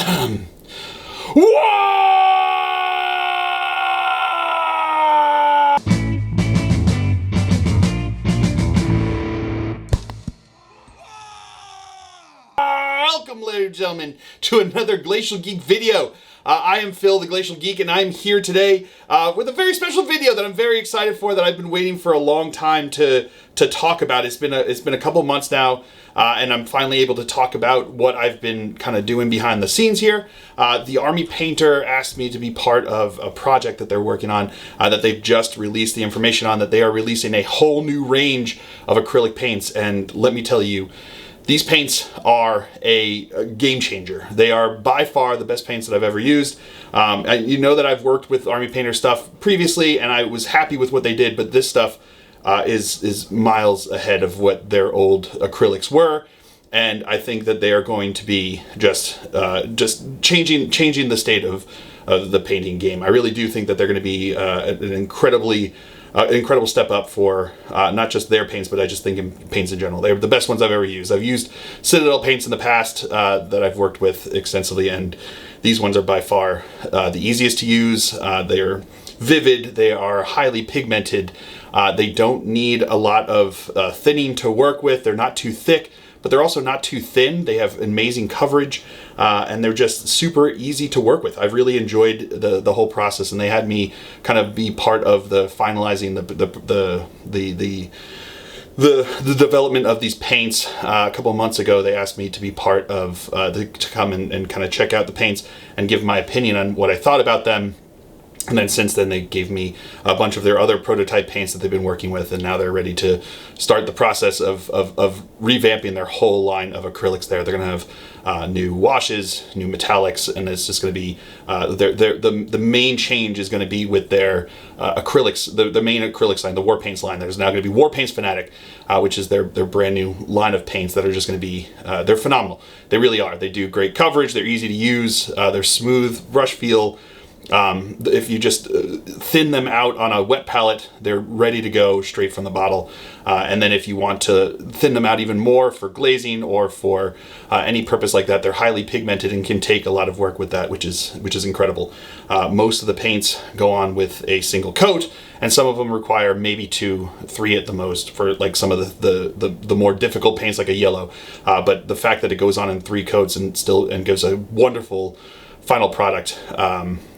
Welcome, ladies and gentlemen, to another Glacial Geek video. I am Phil, the Glacial Geek, and I'm here today with a very special video that I'm very excited for, that I've been waiting for a long time to talk about. It's been a couple months now, and I'm finally able to talk about what I've been kind of doing behind the scenes here. The Army Painter asked me to be part of a project that they're working on, that they've just released the information on, that they are releasing a whole new range of acrylic paints, and let me tell you, these paints are a game changer. They are by far the best paints that I've ever used. You know that I've worked with Army Painter stuff previously, and I was happy with what they did, but this stuff is miles ahead of what their old acrylics were, and I think that they are going to be just changing the state of the painting game. I really do think that they're going to be an incredible step up for not just their paints, but I just think in paints in general. They're the best ones I've ever used. I've used Citadel paints in the past that I've worked with extensively, and these ones are by far the easiest to use. They're vivid, they are highly pigmented, they don't need a lot of thinning to work with, they're not too thick, but they're also not too thin. They have amazing coverage, and they're just super easy to work with. I've really enjoyed the whole process, and they had me kind of be part of the finalizing the development of these paints. A couple of months ago, they asked me to be part of to come and kind of check out the paints and give my opinion on what I thought about them. And then since then, they gave me a bunch of their other prototype paints that they've been working with, and now they're ready to start the process of revamping their whole line of acrylics there. They're going to have new washes, new metallics, and it's just going to be, the main change is going to be with their acrylics, the main acrylics line, the Warpaints line. There's now going to be Warpaints Fanatic, which is their brand new line of paints that are just going to be, they're phenomenal. They really are. They do great coverage, they're easy to use, they're smooth, brush feel. If you just thin them out on a wet palette, they're ready to go straight from the bottle. And then if you want to thin them out even more for glazing or for any purpose like that, they're highly pigmented and can take a lot of work with that, which is incredible. Most of the paints go on with a single coat, and some of them require maybe 2, 3 at the most for like some of the more difficult paints like a yellow. But the fact that it goes on in 3 coats and gives a wonderful final product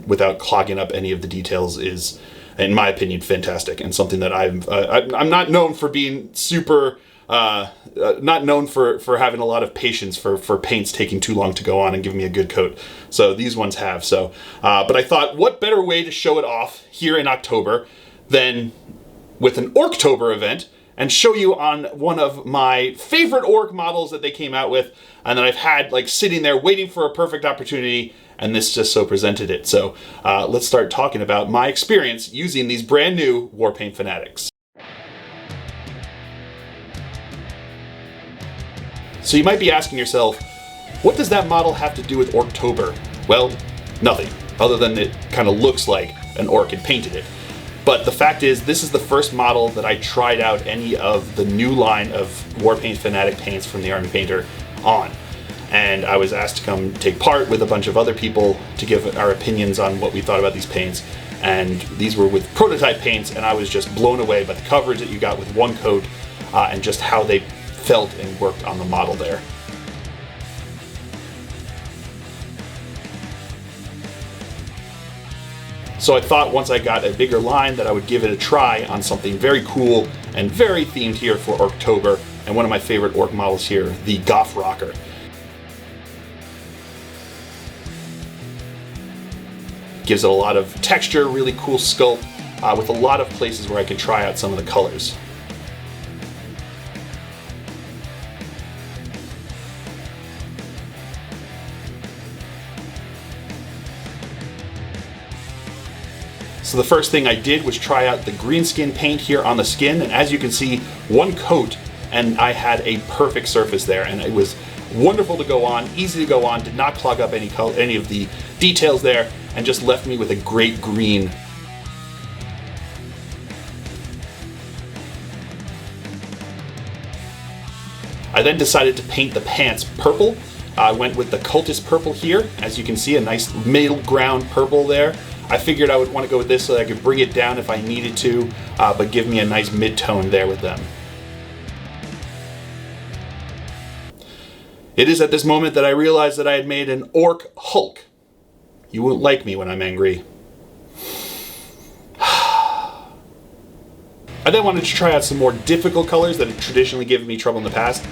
without clogging up any of the details is, in my opinion, fantastic, and something that I'm not known for being super, not known for having a lot of patience for paints taking too long to go on and giving me a good coat. So these ones have. So, but I thought, what better way to show it off here in October than with an Orktober event, and show you on one of my favorite Orc models that they came out with, and that I've had like sitting there waiting for a perfect opportunity, and this just so presented it. So let's start talking about my experience using these brand new Warpaint Fanatics. So you might be asking yourself, what does that model have to do with Orktober? Well, nothing, other than it kind of looks like an orc had painted it. But the fact is, this is the first model that I tried out any of the new line of Warpaint Fanatic paints from the Army Painter on. And I was asked to come take part with a bunch of other people to give our opinions on what we thought about these paints. And these were with prototype paints, and I was just blown away by the coverage that you got with one coat, and just how they felt and worked on the model there. So I thought once I got a bigger line that I would give it a try on something very cool and very themed here for Orktober, and one of my favorite orc models here, the Goff Rocker. Gives it a lot of texture, really cool sculpt, with a lot of places where I can try out some of the colors. So the first thing I did was try out the green skin paint here on the skin, and as you can see, one coat and I had a perfect surface there, and it was wonderful to go on, easy to go on, did not clog up any of the details there, and just left me with a great green. I then decided to paint the pants purple, I went with the Cultist Purple here. As you can see, a nice middle ground purple there. I figured I would want to go with this so that I could bring it down if I needed to, but give me a nice mid-tone there with them. It is at this moment that I realized that I had made an Orc Hulk. You won't like me when I'm angry. I then wanted to try out some more difficult colors that had traditionally given me trouble in the past.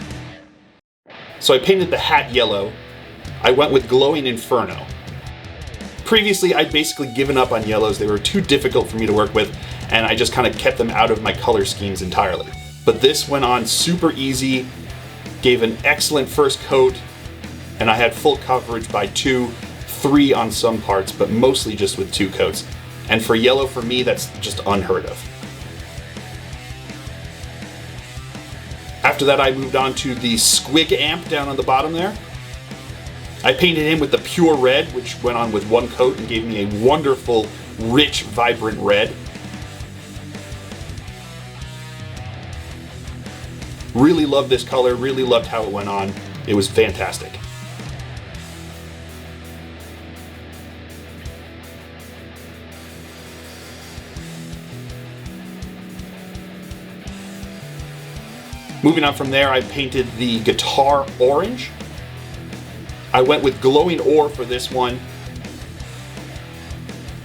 So I painted the hat yellow. I went with Glowing Inferno. Previously, I'd basically given up on yellows. They were too difficult for me to work with, and I just kind of kept them out of my color schemes entirely. But this went on super easy, gave an excellent first coat, and I had full coverage by 2, 3 on some parts, but mostly just with 2 coats. And for yellow, for me, that's just unheard of. After that, I moved on to the Squig Amp down on the bottom there. I painted him with the pure red, which went on with 1 coat and gave me a wonderful, rich, vibrant red. Really loved this color, really loved how it went on. It was fantastic. Moving on from there, I painted the guitar orange. I went with Glowing Ore for this one.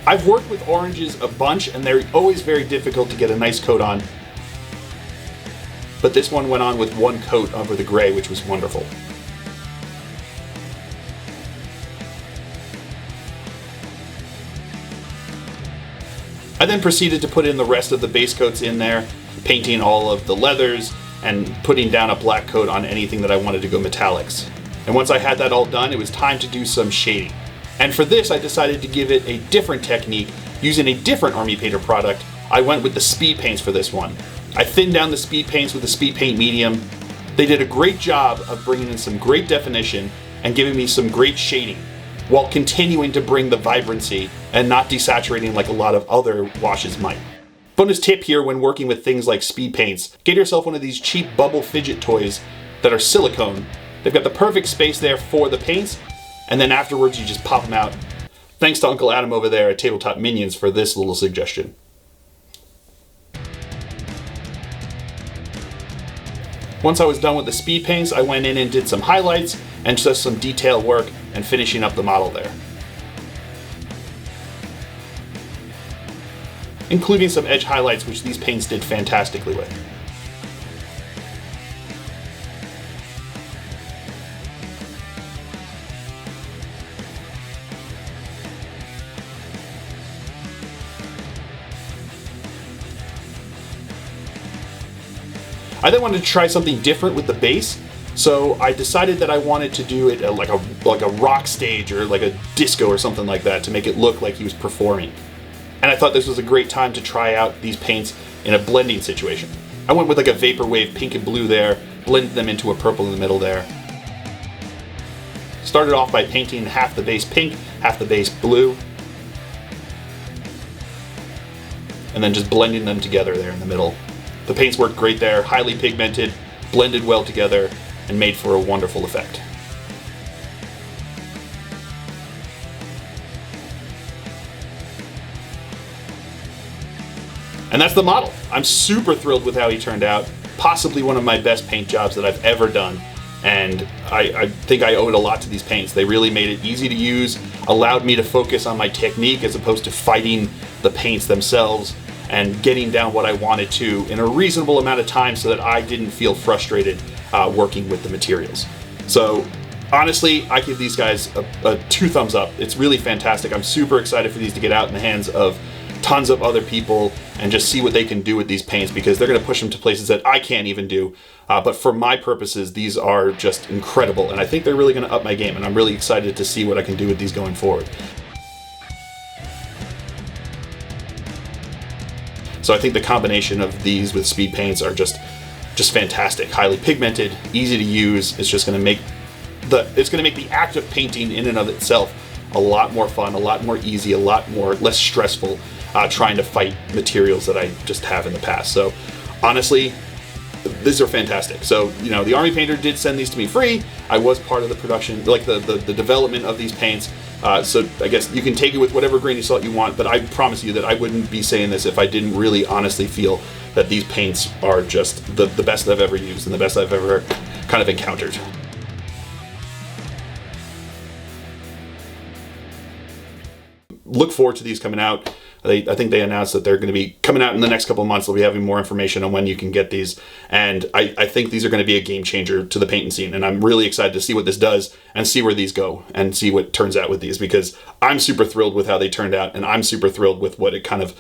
I've worked with oranges a bunch, and they're always very difficult to get a nice coat on. But this one went on with 1 coat over the gray, which was wonderful. I then proceeded to put in the rest of the base coats in there, painting all of the leathers and putting down a black coat on anything that I wanted to go metallics. And once I had that all done, it was time to do some shading. And for this, I decided to give it a different technique using a different Army Painter product. I went with the speed paints for this one. I thinned down the speed paints with the speed paint medium. They did a great job of bringing in some great definition and giving me some great shading, while continuing to bring the vibrancy and not desaturating like a lot of other washes might. Bonus tip here when working with things like speed paints, get yourself one of these cheap bubble fidget toys that are silicone. They've got the perfect space there for the paints, and then afterwards you just pop them out. Thanks to Uncle Adam over there at Tabletop Minions for this little suggestion. Once I was done with the speed paints, I went in and did some highlights and just some detail work and finishing up the model there. Including some edge highlights, which these paints did fantastically with. I then wanted to try something different with the base, so I decided that I wanted to do it like a rock stage or like a disco or something like that to make it look like he was performing. And I thought this was a great time to try out these paints in a blending situation. I went with like a vaporwave pink and blue there, blended them into a purple in the middle there. Started off by painting half the base pink, half the base blue, and then just blending them together there in the middle. The paints worked great there, highly pigmented, blended well together, and made for a wonderful effect. And that's the model. I'm super thrilled with how he turned out. Possibly one of my best paint jobs that I've ever done. And I think I owe it a lot to these paints. They really made it easy to use, allowed me to focus on my technique as opposed to fighting the paints themselves, and getting down what I wanted to in a reasonable amount of time so that I didn't feel frustrated working with the materials. So honestly, I give these guys a 2 thumbs up. It's really fantastic. I'm super excited for these to get out in the hands of tons of other people and just see what they can do with these paints, because they're going to push them to places that I can't even do. But for my purposes, these are just incredible, and I think they're really going to up my game, and I'm really excited to see what I can do with these going forward. So I think the combination of these with speed paints are just fantastic. Highly pigmented, easy to use. It's just going to make the act of painting in and of itself a lot more fun, a lot more easy, a lot more less stressful trying to fight materials that I just have in the past. So honestly, these are fantastic. So, you know, the Army Painter did send these to me free. I was part of the production, like the development of these paints. So I guess you can take it with whatever grain of salt you want, but I promise you that I wouldn't be saying this if I didn't really honestly feel that these paints are just the best I've ever used and the best I've ever kind of encountered. Look forward to these coming out. I think they announced that they're going to be coming out in the next couple of months. They'll be having more information on when you can get these. And I think these are going to be a game changer to the painting scene. And I'm really excited to see what this does and see where these go and see what turns out with these, because I'm super thrilled with how they turned out. And I'm super thrilled with what it kind of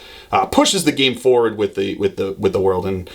pushes the game forward with the world and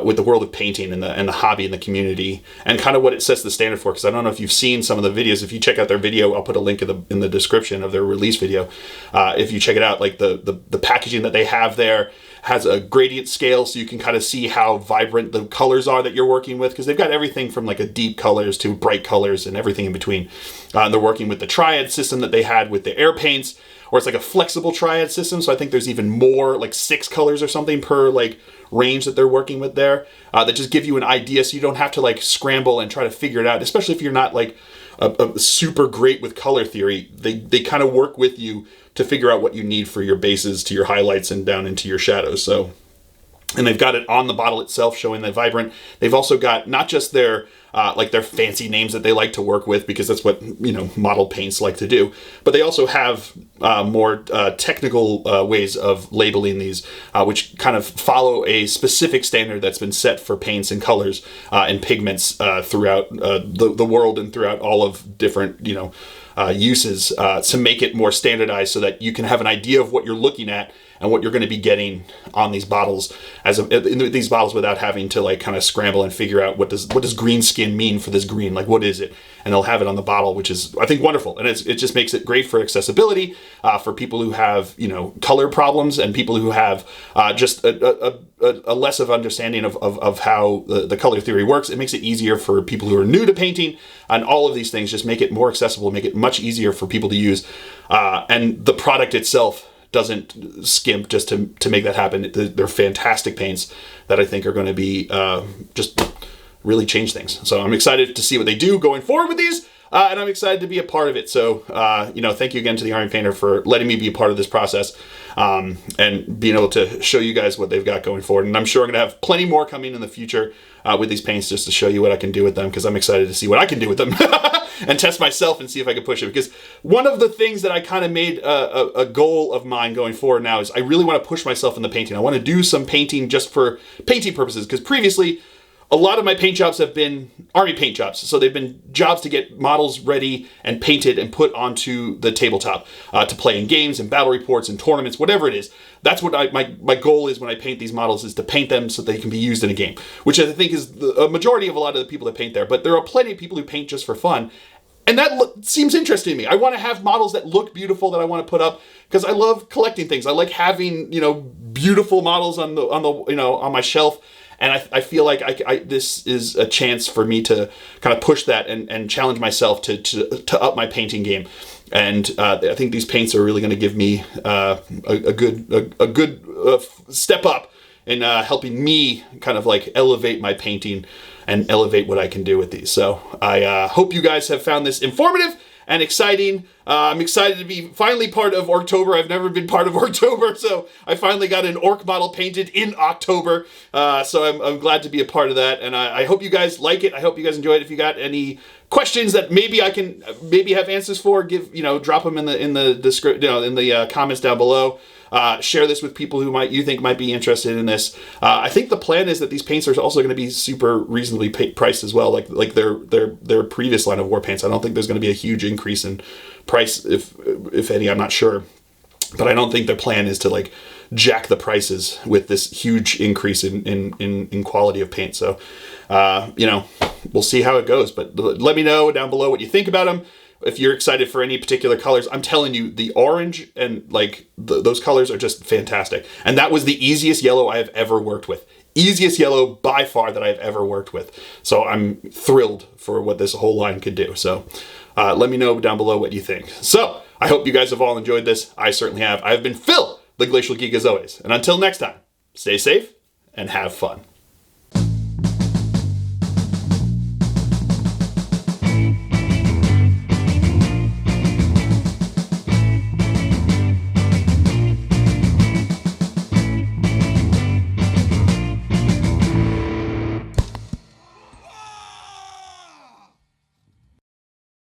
with the world of painting and the hobby and the community, and kind of what it sets the standard for. Because I don't know if you've seen some of the videos. If you check out their video, I'll put a link in the description of their release video. If you check it out, like the packaging that they have there has a gradient scale, so you can kind of see how vibrant the colors are that you're working with, because they've got everything from like a deep colors to bright colors and everything in between. They're working with the triad system that they had with the air paints, or it's like a flexible triad system, so I think there's even more, like 6 colors or something per like range that they're working with there, that just give you an idea, so you don't have to like scramble and try to figure it out, especially if you're not like a super great with color theory. They kind of work with you to figure out what you need for your bases, to your highlights, and down into your shadows. So, and they've got it on the bottle itself, showing the vibrant. They've also got not just their like their fancy names that they like to work with, because that's what, you know, model paints like to do, but they also have more technical ways of labeling these, which kind of follow a specific standard that's been set for paints and colors and pigments throughout the world and throughout all of different, you know, uses, to make it more standardized, so that you can have an idea of what you're looking at and what you're going to be getting on these bottles in these bottles, without having to like kind of scramble and figure out what does green skin mean for this green, like what is it, and they'll have it on the bottle, which is, I think, wonderful. And it just makes it great for accessibility, for people who have, you know, color problems, and people who have just a less of understanding of how the color theory works. It makes it easier for people who are new to painting, and all of these things just make it more accessible, make it much easier for people to use, and the product itself doesn't skimp just to make that happen. They're fantastic paints that I think are going to be just really change things. So I'm excited to see what they do going forward with these, and I'm excited to be a part of it. So, you know, thank you again to the Army Painter for letting me be a part of this process, and being able to show you guys what they've got going forward. And I'm sure I'm going to have plenty more coming in the future with these paints, just to show you what I can do with them, because I'm excited to see what I can do with them and test myself and see if I can push it. Because one of the things that I kind of made a goal of mine going forward now is I really want to push myself in the painting. I want to do some painting just for painting purposes, because previously a lot of my paint jobs have been Army paint jobs. So they've been jobs to get models ready and painted and put onto the tabletop to play in games and battle reports and tournaments, whatever it is. That's what my goal is when I paint these models, is to paint them so they can be used in a game, which I think is a majority of a lot of the people that paint there. But there are plenty of people who paint just for fun. And that seems interesting to me. I want to have models that look beautiful that I want to put up, because I love collecting things. I like having, you know, beautiful models on the you know, on my shelf. And I feel like this is a chance for me to kind of push that and challenge myself to up my painting game. And I think these paints are really going to give me a good step up in helping me kind of like elevate my painting and elevate what I can do with these. So I hope you guys have found this informative and exciting. I'm excited to be finally part of Orktober. I've never been part of Orktober, so I finally got an Orc model painted in October. So I'm glad to be a part of that, and I hope you guys like it. I hope you guys enjoy it. If you got any questions that maybe I can have answers for, drop them in the comments down below. Share this with people who you think might be interested in this. I think the plan is that these paints are also going to be super reasonably priced as well, like their previous line of war paints. I don't think there's going to be a huge increase in price, if any. I'm not sure, but I don't think their plan is to like jack the prices with this huge increase in quality of paint. So, we'll see how it goes. But let me know down below what you think about them. If you're excited for any particular colors, I'm telling you, the orange and those colors are just fantastic. And that was the easiest yellow I have ever worked with. Easiest yellow by far that I've ever worked with. So I'm thrilled for what this whole line could do. So let me know down below what you think. So I hope you guys have all enjoyed this. I certainly have. I've been Phil, the Glacial Geek, as always. And until next time, stay safe and have fun.